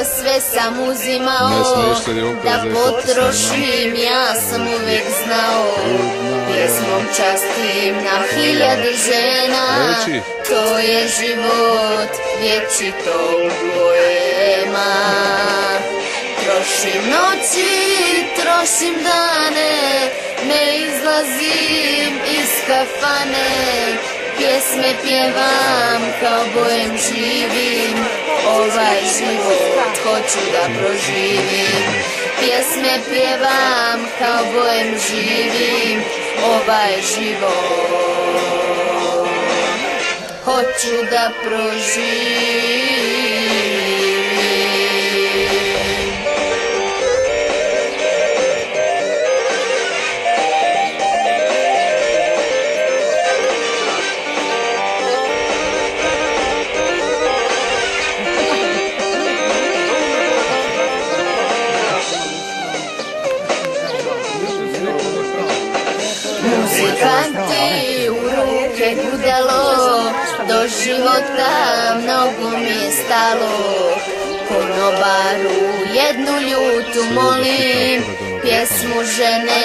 za sve sam uzimao, da potrošim, ja sam uvek znao. Pjesmom častim na hiljade žena, to je život vječitog poema. Trošim noći, trošim dane, ne izlazim iz kafane. Pjesme pjevam, kao bojem živim, ovaj život hoću da proživim. Pjesme pjevam, kao bojem živim, ovaj život hoću da proživim. Muzikanti u ruke gudalo, do života mnogo mi je stalo. Konobaru jednu ljutu molim, pjesmu žene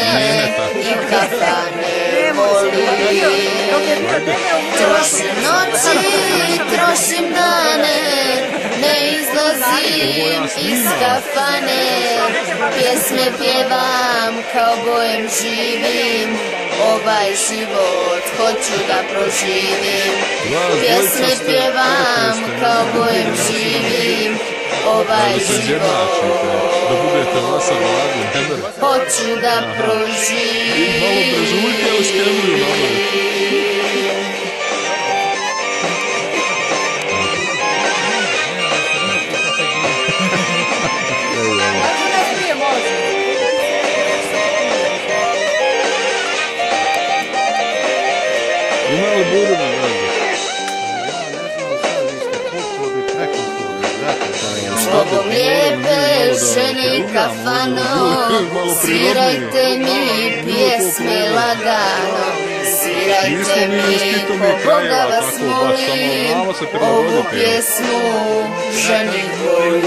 i kafane volim. Trošim noći, trošim dane, ne izlazim iz kafane. Pjesme pjevam, kao bojem živim, ovaj život hoću da proživim. Pjesme pjevam, kao bojem živim, ovaj život hoću da proživim. Ima li budu na vragu? Zbogom lijepe žene i kafano, svirajte mi pjesme lagano. Svirajte mi, ko Boga vas molim, ovu pjesmu ženi koju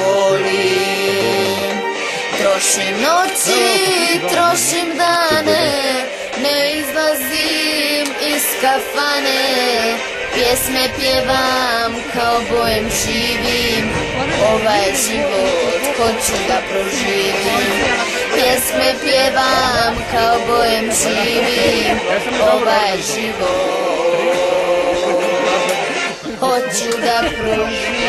volim. Trošim noći, trošim dane, ne izlazim iz kafane. Pjesme pjevam, kao bojem živim, ovaj život hoću da proživim. Pjesme pjevam, kao bojem živim, ovaj život hoću da proživim.